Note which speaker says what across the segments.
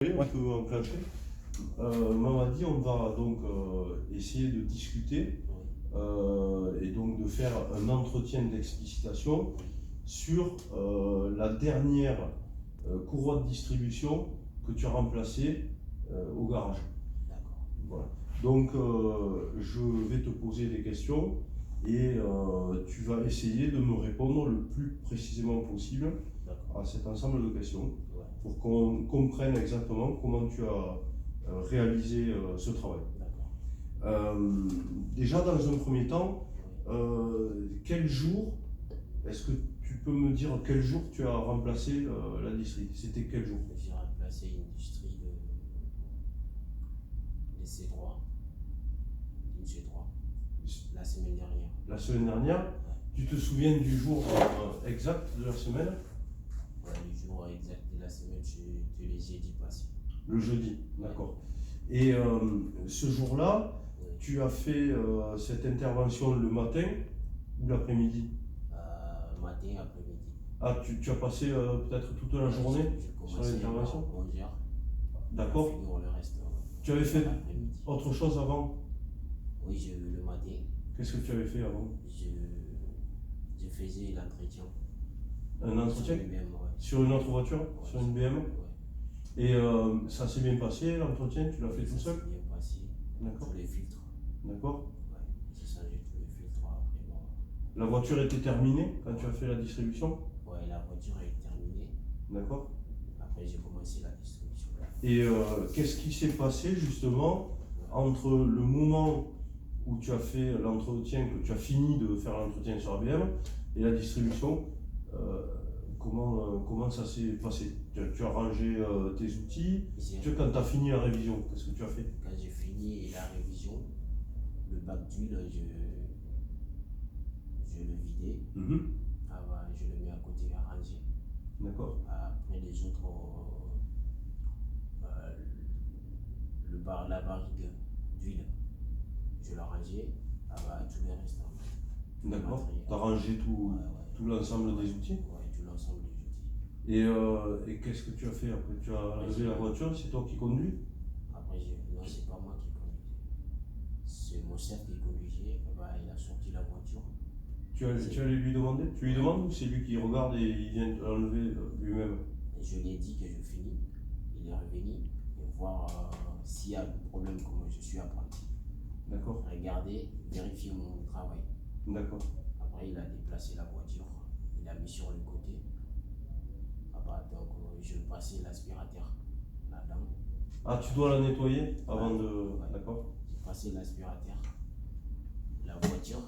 Speaker 1: On peut enclencher. Mamadi, on va donc essayer de discuter et donc de faire un entretien d'explicitation sur la dernière courroie de distribution que tu as remplacée au garage.
Speaker 2: D'accord.
Speaker 1: Voilà. Donc je vais te poser des questions et tu vas essayer de me répondre le plus précisément possible à cet ensemble de questions pour qu'on comprenne exactement comment tu as réalisé ce travail. Déjà dans un premier temps, quel jour, est-ce que tu peux me dire quel jour tu as remplacé l'industrie? C'était quel jour?
Speaker 2: J'ai remplacé une industrie de C3, d'une C3, la semaine dernière.
Speaker 1: La semaine dernière?
Speaker 2: Ouais.
Speaker 1: Tu te souviens du jour exact de la semaine?
Speaker 2: Ouais, le jour exact de la semaine, je les jeudi passé.
Speaker 1: Le jeudi, d'accord. Et ce jour-là, tu as fait cette intervention le matin ou l'après-midi?
Speaker 2: Matin, après-midi.
Speaker 1: Ah, tu as passé peut-être toute la journée sur l'intervention?
Speaker 2: 11h.
Speaker 1: D'accord.
Speaker 2: Le reste.
Speaker 1: Tu avais fait autre chose avant?
Speaker 2: Oui, le matin.
Speaker 1: Qu'est-ce que tu avais fait avant?
Speaker 2: Je faisais l'entretien.
Speaker 1: Un entretien?
Speaker 2: Sur une BM, ouais.
Speaker 1: Sur une autre voiture?
Speaker 2: Ouais,
Speaker 1: sur une BM?
Speaker 2: Ouais.
Speaker 1: Et ça s'est bien passé, l'entretien? Tu l'as fait tout seul?
Speaker 2: Ça s'est bien passé.
Speaker 1: D'accord.
Speaker 2: Tous les filtres.
Speaker 1: D'accord.
Speaker 2: Ouais, j'ai changé tous les filtres après. Bon.
Speaker 1: La voiture était terminée quand tu as fait la distribution?
Speaker 2: Ouais, la voiture est terminée.
Speaker 1: D'accord.
Speaker 2: Après, j'ai commencé la distribution.
Speaker 1: Et qu'est-ce qui s'est passé justement entre le moment où tu as fait l'entretien, que tu as fini de faire l'entretien sur ABM et la distribution? Comment ça s'est passé? Tu as rangé tes outils. Quand tu as fini la révision, qu'est-ce que tu as fait?
Speaker 2: Quand j'ai fini la révision, le bac d'huile, je le vidais. Je le mets à côté à ranger.
Speaker 1: D'accord.
Speaker 2: Après les autres, la barrique d'huile, je la rangeais. Tout le reste.
Speaker 1: D'accord. Tu as rangé tout l'ensemble des outils?
Speaker 2: Ouais, tout l'ensemble des outils.
Speaker 1: Et qu'est-ce que tu as fait après? Tu as enlevé la voiture, c'est toi qui conduis?
Speaker 2: Après, non, c'est pas moi qui conduisais. C'est mon chef qui conduisait. Il a sorti la voiture.
Speaker 1: Tu allais lui demander? Tu lui demandes ou c'est lui qui regarde et il vient l'enlever lui-même?
Speaker 2: Je lui ai dit que je finis. Il est revenu pour voir s'il y a un problème, comme je suis apprenti.
Speaker 1: D'accord.
Speaker 2: Regarder, vérifier mon travail.
Speaker 1: D'accord.
Speaker 2: Après, il a déplacé la voiture. Il a mis sur le côté. Donc, je passais l'aspirateur là-dedans.
Speaker 1: Ah, tu dois la nettoyer avant de...
Speaker 2: Ouais.
Speaker 1: D'accord.
Speaker 2: J'ai passé l'aspirateur. La voiture.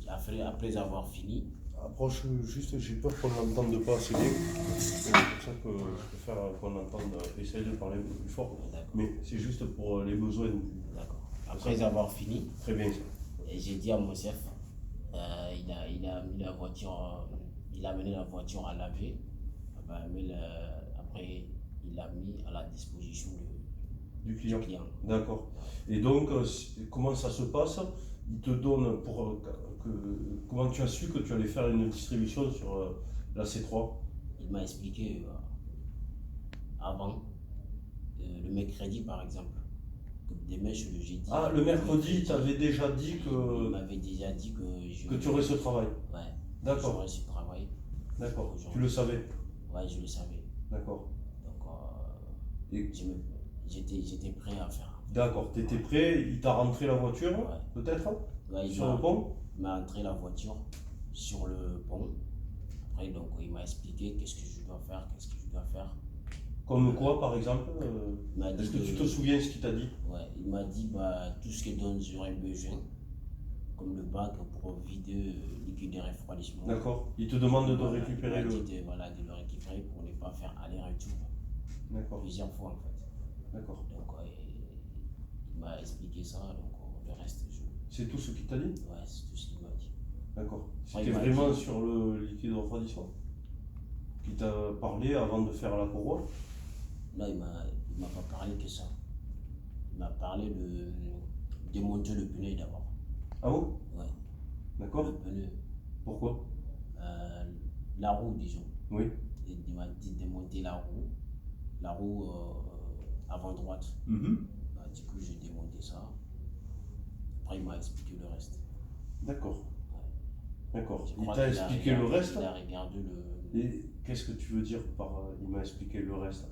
Speaker 2: Après avoir fini.
Speaker 1: Approche juste, j'ai peur qu'on n'entende pas assez bien. C'est pour ça que je préfère qu'on entende, essayer de parler un peu plus fort. Mais c'est juste pour les besoins.
Speaker 2: D'accord. Après avoir fini.
Speaker 1: Très bien.
Speaker 2: Et j'ai dit à mon chef, il a mis la voiture, il a amené la voiture à laver. Après, il l'a mis à la disposition
Speaker 1: du client. D'accord.
Speaker 2: Ouais.
Speaker 1: Et donc, comment ça se passe? Il te donne comment tu as su que tu allais faire une distribution sur la C3?
Speaker 2: Il m'a expliqué avant, le mercredi par exemple, que demain je le jeudi.
Speaker 1: Ah, le mercredi, tu avais déjà dit que...
Speaker 2: Il m'avait déjà dit que
Speaker 1: tu aurais ce travail?
Speaker 2: Ouais.
Speaker 1: D'accord.
Speaker 2: J'aurais ce travail.
Speaker 1: D'accord. Tu le savais?
Speaker 2: Ouais, je le savais.
Speaker 1: D'accord.
Speaker 2: Donc, j'étais prêt à faire.
Speaker 1: D'accord, tu étais prêt, il t'a rentré la voiture,
Speaker 2: ouais.
Speaker 1: Peut-être
Speaker 2: ouais,
Speaker 1: sur le pont?
Speaker 2: Il m'a rentré la voiture sur le pont. Après, donc, il m'a expliqué qu'est-ce que je dois faire, qu'est-ce que je dois faire.
Speaker 1: Comme quoi, par exemple? Est-ce que tu te souviens ce qu'il t'a dit? Ouais,
Speaker 2: il m'a dit tout ce dont j'aurais besoin, comme le bac pour vider, liquider refroidissement.
Speaker 1: D'accord, il te demande de récupérer
Speaker 2: de le récupérer pour ne pas faire aller-retour.
Speaker 1: D'accord.
Speaker 2: Plusieurs fois en fait.
Speaker 1: D'accord.
Speaker 2: Donc, il m'a expliqué ça, donc le reste,
Speaker 1: C'est tout ce qu'il t'a dit?
Speaker 2: Ouais, c'est tout ce qu'il m'a dit.
Speaker 1: D'accord. C'était vraiment sur le liquide de refroidissement qui t'a parlé avant de faire la courroie?
Speaker 2: Non, il m'a pas parlé que ça. Il m'a parlé de démonter le pneu d'abord.
Speaker 1: Ah bon?
Speaker 2: Ouais.
Speaker 1: D'accord.
Speaker 2: Le pneu.
Speaker 1: Pourquoi?
Speaker 2: La roue, disons.
Speaker 1: Oui.
Speaker 2: Il m'a dit de démonter la roue. la roue avant droite.
Speaker 1: Mhm.
Speaker 2: Bah, du coup, j'ai démonté ça. Après, il m'a expliqué le reste.
Speaker 1: D'accord. D'accord.
Speaker 2: Je
Speaker 1: Il
Speaker 2: crois
Speaker 1: t'a
Speaker 2: qu'il a
Speaker 1: expliqué le
Speaker 2: regardé-
Speaker 1: reste?
Speaker 2: Il a regardé le.
Speaker 1: Et qu'est-ce que tu veux dire par il m'a expliqué le reste?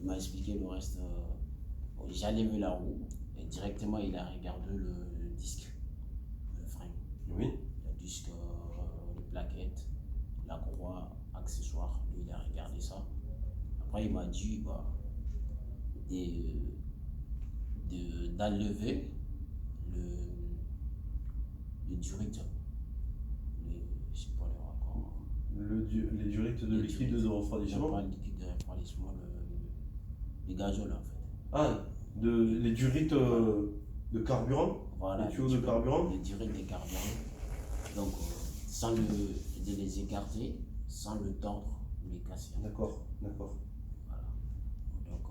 Speaker 2: Il m'a expliqué le reste. J'ai levé la roue et directement il a regardé le disque, le frein,
Speaker 1: Oui.
Speaker 2: le disque, les plaquettes, la croix, accessoires. Lui, il a regardé ça. Après, il m'a dit bah, d'enlever le durite. Je sais pas le raccord.
Speaker 1: Les durites de liquide de
Speaker 2: Non,
Speaker 1: refroidissement?
Speaker 2: pas le liquide de refroidissement, le gazole en fait.
Speaker 1: Ah, les durites de carburant?
Speaker 2: Voilà,
Speaker 1: Les tuyaux de carburant?
Speaker 2: les durites des carburants. Donc, sans de les écarter, sans le tordre ou les casser.
Speaker 1: D'accord, d'accord.
Speaker 2: Voilà. Donc,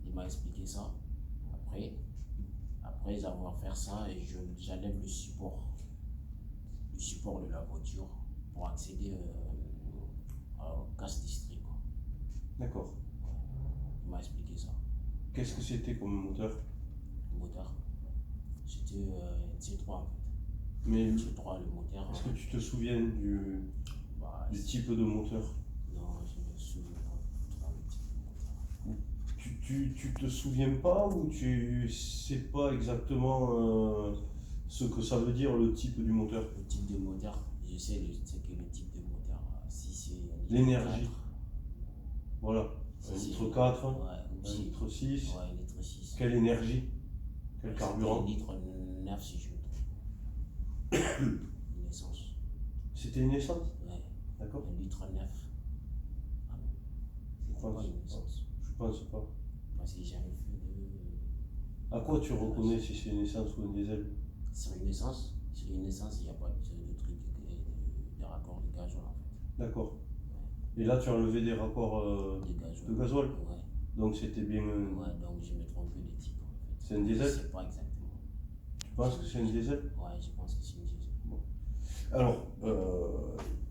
Speaker 2: il m'a expliqué ça. Après avoir fait ça, et j'enlève le support de la voiture pour accéder au casse distrait.
Speaker 1: D'accord.
Speaker 2: Il m'a expliqué ça.
Speaker 1: Qu'est-ce que c'était comme moteur?
Speaker 2: Le moteur, c'était T3 en fait.
Speaker 1: Mais
Speaker 2: T3, le moteur.
Speaker 1: est-ce que tu te souviens
Speaker 2: Bah,
Speaker 1: du type de moteur?
Speaker 2: non, je me souviens pas trop le type de moteur.
Speaker 1: Tu te souviens pas ou tu sais pas exactement ce que ça veut dire le type du moteur?
Speaker 2: Le type de moteur, je sais que le type de moteur, si c'est un litre
Speaker 1: L'énergie.
Speaker 2: 4,
Speaker 1: Voilà.
Speaker 2: si
Speaker 1: Un
Speaker 2: c'est-
Speaker 1: litre 4,
Speaker 2: ouais, ou
Speaker 1: un
Speaker 2: si-
Speaker 1: litre 6.
Speaker 2: ouais, un litre 6.
Speaker 1: Quelle énergie? Quel carburant?
Speaker 2: Un litre 9 si je me trompe. Une essence.
Speaker 1: C'était une essence?
Speaker 2: Ouais,
Speaker 1: D'accord.
Speaker 2: un litre 9. Ah non,
Speaker 1: Je
Speaker 2: c'est
Speaker 1: pense
Speaker 2: pas une essence.
Speaker 1: Je pense pas.
Speaker 2: Parce que j'ai jamais fait de.
Speaker 1: À quoi tu reconnais si c'est une essence ou un diesel?
Speaker 2: Sur une essence, il n'y a pas de truc de raccord de gasoil en fait.
Speaker 1: D'accord. Et là, tu as enlevé des rapports
Speaker 2: De gasoil.
Speaker 1: de gasoil?
Speaker 2: Ouais.
Speaker 1: Donc c'était bien.
Speaker 2: Ouais, donc je me trompé de type en fait.
Speaker 1: C'est un diesel?
Speaker 2: Je sais pas exactement.
Speaker 1: Tu penses que c'est un diesel?
Speaker 2: Ouais, je pense que c'est une diesel.
Speaker 1: Alors,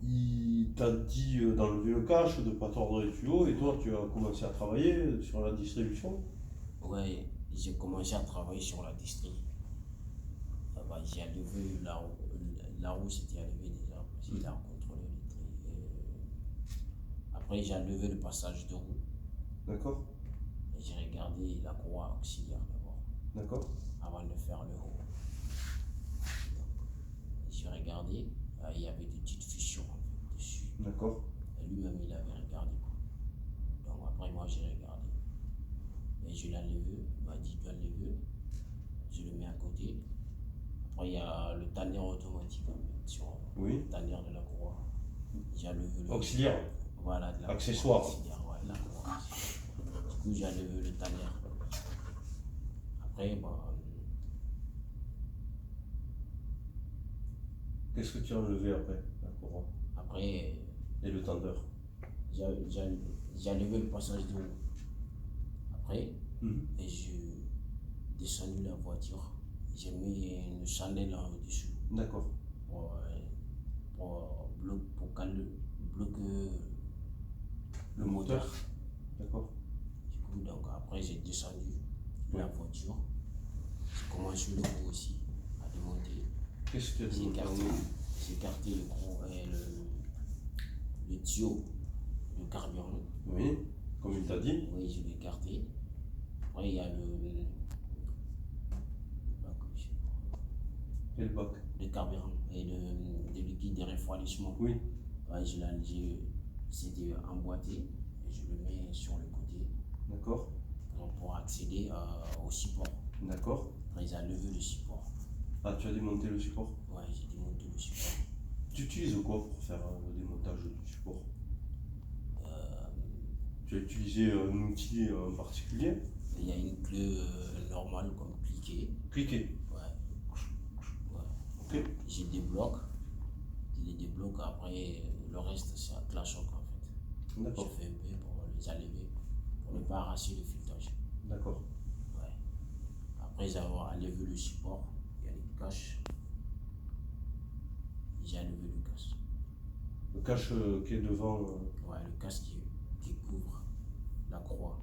Speaker 1: il t'a dit d'enlever le cache, de ne pas tordre les tuyaux, et toi, tu as commencé à travailler sur la distribution?
Speaker 2: Ouais, j'ai commencé à travailler sur la distrie. Bah, j'ai enlevé la roue c'était enlevé déjà, parce qu'il a contrôlé les traits. Après, j'ai enlevé le passage de roue.
Speaker 1: D'accord?
Speaker 2: Et j'ai regardé la courroie auxiliaire d'abord,
Speaker 1: D'accord?
Speaker 2: avant de faire le haut. J'ai regardé, il y avait des petites fissures en fait, dessus.
Speaker 1: D'accord?
Speaker 2: Et lui-même, il avait regardé. Donc après, moi, j'ai regardé. Et je l'ai enlevé, il m'a dit de l'enlever. Je le mets à côté. Après, il y a le tanner automatique en fait, sur
Speaker 1: Oui.
Speaker 2: le tanner de la courroie. J'ai enlevé le.
Speaker 1: Auxiliaire?
Speaker 2: Voilà, de la
Speaker 1: Accessoire.
Speaker 2: courroie auxiliaire, ouais, la courroie. Du coup, j'ai enlevé le tanner. Après, bah,
Speaker 1: Qu'est-ce que tu as enlevé après, la courroie?
Speaker 2: après,
Speaker 1: Et le tendeur?
Speaker 2: j'ai enlevé le passage de roue. Après,
Speaker 1: Mhm.
Speaker 2: et j'ai descendu la voiture. J'ai mis une chandelle au-dessus
Speaker 1: D'accord.
Speaker 2: pour bloquer
Speaker 1: Le moteur? D'accord.
Speaker 2: Du coup, donc après, j'ai descendu
Speaker 1: Oui.
Speaker 2: la voiture. J'ai commencé le gros aussi à démonter.
Speaker 1: Qu'est-ce que tu as
Speaker 2: J'ai
Speaker 1: démonté?
Speaker 2: écarté le gros et le tuyau de carburant.
Speaker 1: Oui, comme il t'a dit.
Speaker 2: Oui, je l'ai écarté. Après, il y a le bac, je sais pas,
Speaker 1: Quel bac?
Speaker 2: de carburant et de liquide de refroidissement.
Speaker 1: Oui.
Speaker 2: Ouais, c'était emboîté et je le mets sur le côté
Speaker 1: D'accord.
Speaker 2: pour accéder au support.
Speaker 1: D'accord.
Speaker 2: Après, ils ont levé le support.
Speaker 1: Ah, tu as démonté le support?
Speaker 2: Ouais, j'ai démonté le support.
Speaker 1: Tu utilises quoi pour faire le démontage du support? Tu as utilisé un outil en particulier?
Speaker 2: Il y a une clé normale comme cliquet.
Speaker 1: Cliquez.
Speaker 2: Ouais.
Speaker 1: Ok.
Speaker 2: J'ai des blocs. Je les débloque après, le reste c'est un clash-choc en fait. Je
Speaker 1: D'accord.
Speaker 2: fais un peu pour les enlever, pour ne pas arracher le filetage.
Speaker 1: D'accord.
Speaker 2: Ouais. Après avoir enlevé le support, il y a les caches. J'ai enlevé le cache.
Speaker 1: Le cache qui est devant.
Speaker 2: Ouais, le cache qui couvre la croix.